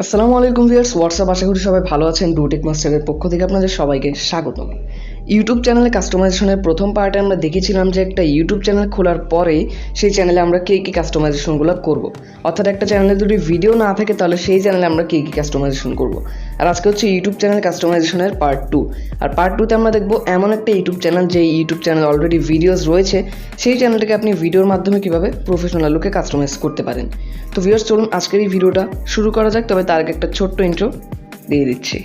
আসসালামু আলাইকুম viewers, WhatsApp. আশা করি সবাই ভালো আছেন। ডুটেক মাস্টারের পক্ষ থেকে আপনাদের সবাইকে স্বাগতম। ইউটিউব চ্যানেলে কাস্টমাইজেশনের প্রথম পার্টে আমরা দেখেছিলাম যে একটা ইউটিউব চ্যানেল খোলার পরেই সেই চ্যানেলে আমরা কী কাস্টমাইজেশনগুলো করব। অর্থাৎ একটা চ্যানেলে যদি ভিডিও না থাকে তাহলে সেই চ্যানেলে আমরা কী কাস্টমাইজেশন করব। আর আজকে হচ্ছে ইউটিউব চ্যানেল কাস্টমাইজেশনের পার্ট 2। আর পার্ট 2তে আমরা দেখব এমন একটা ইউটিউব চ্যানেল, যে ইউটিউব চ্যানেল অলরেডি ভিডিওস রয়েছে, সেই চ্যানেলটাকে আপনি ভিডিওর মাধ্যমে কীভাবে প্রফেশনাল লুকে কাস্টমাইজ করতে পারেন। তো ভিউয়ার্স, চলুন আজকের এই ভিডিওটা শুরু করা যাক। তবে তার আগে একটা ছোট্ট ইন্ট্রো দিয়ে দিচ্ছি।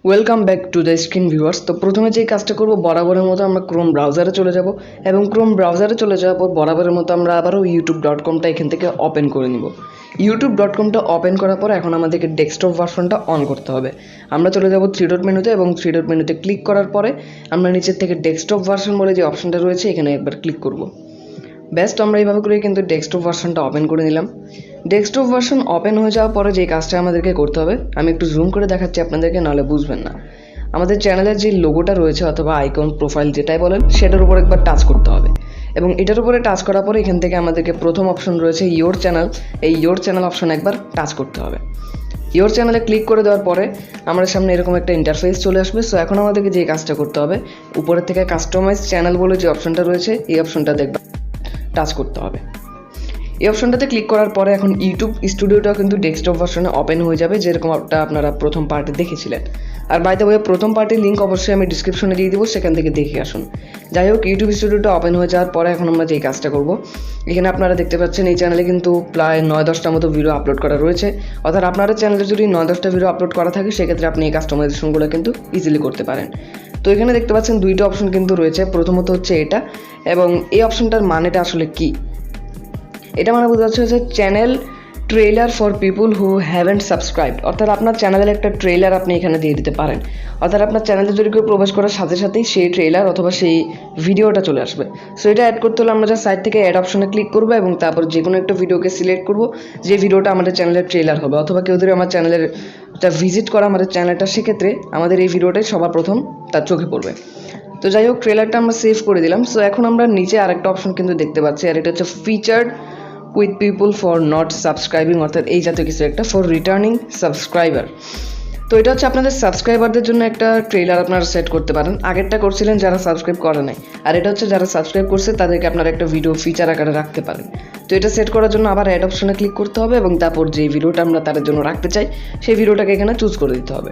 Welcome back to the screen viewers. তো প্রথমে যেই কাজটা করব, বরাবরের মতো আমরা ক্রোম ব্রাউজারে চলে যাব এবং ক্রোম ব্রাউজারে চলে যাওয়ার পর বরাবরের মতো আমরা আবারও youtube.com-টা এখান থেকে ওপেন করে নিব। youtube.com-টা ওপেন করার পর এখন আমাদেরকে ডেস্কটপ ভার্সনটা অন করতে হবে। আমরা চলে যাব থ্রি ডট মেনুতে এবং থ্রি ডট মেনুতে ক্লিক করার পরে আমরা নিচের থেকে ডেস্কটপ ভার্সন বলে যে অপশনটা রয়েছে এখানে একবার ক্লিক করব। বেস্ট, আমরা এইভাবে করে কিন্তু ডেস্কটপ ভার্সনটা ওপেন করে নিলাম। ডেস্কটপ ভার্সন ওপেন হয়ে যাওয়ার পরে যে কাজটা আমাদেরকে করতে হবে, আমি একটু জুম করে দেখাচ্ছি আপনাদেরকে, নাহলে বুঝবেন না। আমাদের চ্যানেলের যে লোগোটা রয়েছে অথবা আইকন প্রোফাইল যেটাই বলেন, সেটার উপর একবার টাচ করতে হবে এবং এটার উপরে টাচ করার পরে এখান থেকে আমাদেরকে প্রথম অপশন রয়েছে ইয়োর চ্যানেল, এই ইয়োর চ্যানেল অপশন একবার টাচ করতে হবে। ইয়োর চ্যানেলে ক্লিক করে দেওয়ার পরে আমাদের সামনে এরকম একটা ইন্টারফেস চলে আসবে। সো এখন আমাদেরকে যে কাজটা করতে হবে, উপরের থেকে কাস্টমাইজ চ্যানেল বলে যে অপশনটা রয়েছে এই অপশনটা দেখবেন টাচ করতে হবে। এই অপশনটাতে ক্লিক করার পরে এখন ইউটিউব স্টুডিওটাও কিন্তু ডেস্কটপ ভার্সনে ওপেন হয়ে যাবে, যেরকম আপনারা প্রথম পার্টে দেখেছিলেন। আর বাই দ্য ওয়ে, প্রথম পার্টির লিঙ্ক অবশ্যই আমি ডিসক্রিপশনে দিয়ে দেবো, সেখান থেকে দেখে আসুন। যাই হোক, ইউটিউব স্টুডিওটা ওপেন হয়ে যাওয়ার পরে এখন আমরা যেই কাজটা করব, এখানে আপনারা দেখতে পাচ্ছেন এই চ্যানেলে কিন্তু প্রায় 9-10টার মতো ভিডিও আপলোড করা রয়েছে। অর্থাৎ আপনাদের চ্যানেলে যদি 9-10টা ভিডিও আপলোড করা থাকে, সেক্ষেত্রে আপনি এই কাস্টমাইজেশনগুলো কিন্তু ইজিলি করতে পারেন। তো এখানে দেখতে পাচ্ছেন দুইটা অপশন কিন্তু রয়েছে। প্রথমত হচ্ছে এটা, এবং এই অপশনটার মানেটা আসলে কী, এটা মানে বোঝা যাচ্ছে যে channel trailer for people who haven't subscribed. অর্থাৎ আপনার চ্যানেলের একটা ট্রেলার আপনি এখানে দিয়ে দিতে পারেন। অর্থাৎ আপনার চ্যানেলে যদি কেউ প্রবেশ করার সাথে সাথেই সেই ট্রেলার অথবা সেই ভিডিওটা চলে আসবে। সো এটা অ্যাড করতে হলে আমরা যা সাইড থেকে অ্যাড অপশনে ক্লিক করবো এবং তারপর যে কোনো একটা ভিডিওকে সিলেক্ট করবো, যে ভিডিওটা আমাদের চ্যানেলের ট্রেলার হবে। অথবা কেউ যদি আমার চ্যানেলের ভিজিট করা আমাদের চ্যানেলটা, সেক্ষেত্রে আমাদের এই ভিডিওটাই সবার প্রথম তার চোখে পড়বে। তো যাই হোক, ট্রেলারটা আমরা সেভ করে দিলাম। সো এখন আমরা নিচে আরেকটা অপশন কিন্তু দেখতে পাচ্ছি, আর এটা হচ্ছে featured with people for not subscribing, অর্থাৎ এই জাতীয় কিছু একটা, ফর রিটার্নিং সাবস্ক্রাইবার। তো এটা হচ্ছে আপনাদের সাবস্ক্রাইবারদের জন্য একটা ট্রেলার আপনারা সেট করতে পারেন। আগেরটা করছিলেন যারা সাবস্ক্রাইব করে নাই, আর এটা হচ্ছে যারা সাবস্ক্রাইব করছে তাদেরকে আপনারা একটা ভিডিও ফিচার আকারে রাখতে পারেন। তো এটা সেট করার জন্য আবার অ্যাড অপশনে ক্লিক করতে হবে এবং তারপর যে ভিডিওটা আমরা তাদের জন্য রাখতে চাই সেই ভিডিওটাকে এখানে চুজ করে দিতে হবে।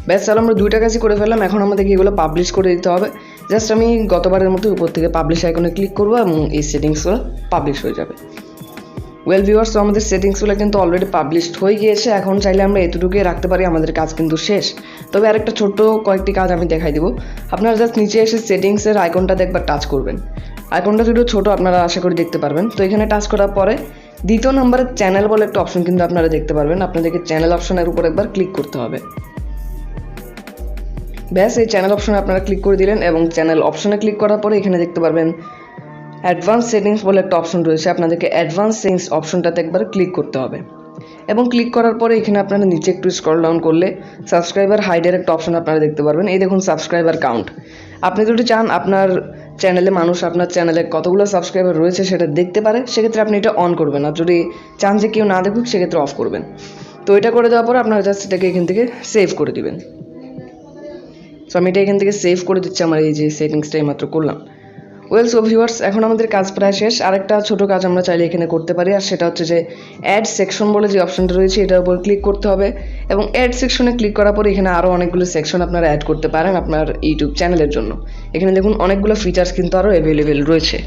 ব্যাস, তাহলে আমরা দুইটা কাজই করে ফেললাম। এখন আমাদেরকে এগুলো পাবলিশ করে দিতে হবে। জাস্ট আমি গতবারের মতো উপর থেকে পাবলিশ আইকনে ক্লিক করবো এবং এই সেটিংসগুলো পাবলিশ হয়ে যাবে। ওয়েল ভিউয়ার্স, তো আমাদের সেটিংসগুলো কিন্তু অলরেডি পাবলিশড হয়ে গিয়েছে। এখন চাইলে আমরা এতটুকুই রাখতে পারি, আমাদের কাজ কিন্তু শেষ। তবে আরেকটা ছোট্ট কয়েকটি কাজ আমি দেখাই দিব। আপনারা জাস্ট নিচে এসে সেটিংসের আইকনটাতে একবার টাচ করবেন। আইকনটা যদি ছোটো, আপনারা আশা করি দেখতে পারবেন। তো এখানে টাচ করার পরে দ্বিতীয় নম্বরে চ্যানেল বলে একটা অপশন কিন্তু আপনারা দেখতে পারবেন। আপনাদেরকে চ্যানেল অপশনের উপর একবার ক্লিক করতে হবে। ব্যাস, এই চ্যানেল অপশনে আপনারা ক্লিক করে দিলেন এবং চ্যানেল অপশনে ক্লিক করার পরে এখানে দেখতে পারবেন অ্যাডভান্স সেটিংস বলে একটা অপশন রয়েছে। আপনাদেরকে অ্যাডভান্স সেটিংস অপশনটাতে একবার ক্লিক করতে হবে এবং ক্লিক করার পরে এখানে আপনারা নিচে একটু স্ক্রল ডাউন করলে সাবস্ক্রাইবার হাইডের একটা অপশন আপনারা দেখতে পারবেন। এই দেখুন, সাবস্ক্রাইবার কাউন্ট। আপনি যদি চান আপনার চ্যানেলে মানুষ আপনার চ্যানেলে কতগুলো সাবস্ক্রাইবার রয়েছে সেটা দেখতে পারে, সেক্ষেত্রে আপনি এটা অন করবেন। আর যদি চান যে কেউ না দেখুক, সেক্ষেত্রে অফ করবেন। তো এটা করে দেওয়ার পরে আপনারা জাস্ট এটাকে এখান থেকে সেভ করে দিবেন। সো আমি এটা এখান থেকে সেভ করে দিচ্ছি। আমার এই যে সেটিংসটাই মাত্র করলাম। ওয়েল, সো ভিউয়ার্স, এখন আমাদের কাজ প্রায় শেষ। আরেকটা ছোটো কাজ আমরা চাইলে এখানে করতে পারি, আর সেটা হচ্ছে যে অ্যাড সেকশন বলে যে অপশনটা রয়েছে এটার উপর ক্লিক করতে হবে এবং অ্যাড সেকশনে ক্লিক করার পরে এখানে আরও অনেকগুলো সেকশন আপনারা অ্যাড করতে পারেন আপনার ইউটিউব চ্যানেলের জন্য। এখানে দেখুন অনেকগুলো ফিচার্স কিন্তু আরও অ্যাভেলেবেল রয়েছে।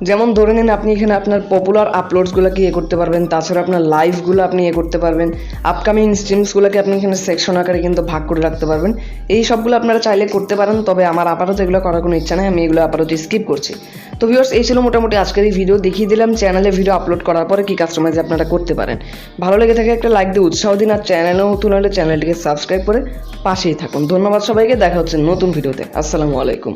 যেমন ধরে নিন, আপনি এখানে আপনার পপুলার আপলোডসগুলোকে করতে পারবেন, তাছাড়া আপনার লাইভগুলো আপনি করতে পারবেন, আপকামিং স্ট্রিমসগুলোকে আপনি এখানে সেকশন আকারে কিন্তু ভাগ করে রাখতে পারবেন। এই সবগুলো আপনারা চাইলে করতে পারেন, তবে আমার আপাতত এগুলো করার কোনো ইচ্ছা নেই, আমি এগুলো আপাতত স্কিপ করছি। তো ভিউয়ার্স, এই ছিল মোটামুটি আজকের এই ভিডিও। দেখিয়ে দিলাম চ্যানেলে ভিডিও আপলোড করার পরে কী কাস্টমাইজ আপনারা করতে পারেন। ভালো লেগে থাকে একটা লাইক দিয়ে উৎসাহ দিন, আর চ্যানেলেও নতুন হলে চ্যানেলটিকে সাবস্ক্রাইব করে পাশেই থাকুন। ধন্যবাদ সবাইকে, দেখা হচ্ছে নতুন ভিডিওতে। আসসালামু আলাইকুম।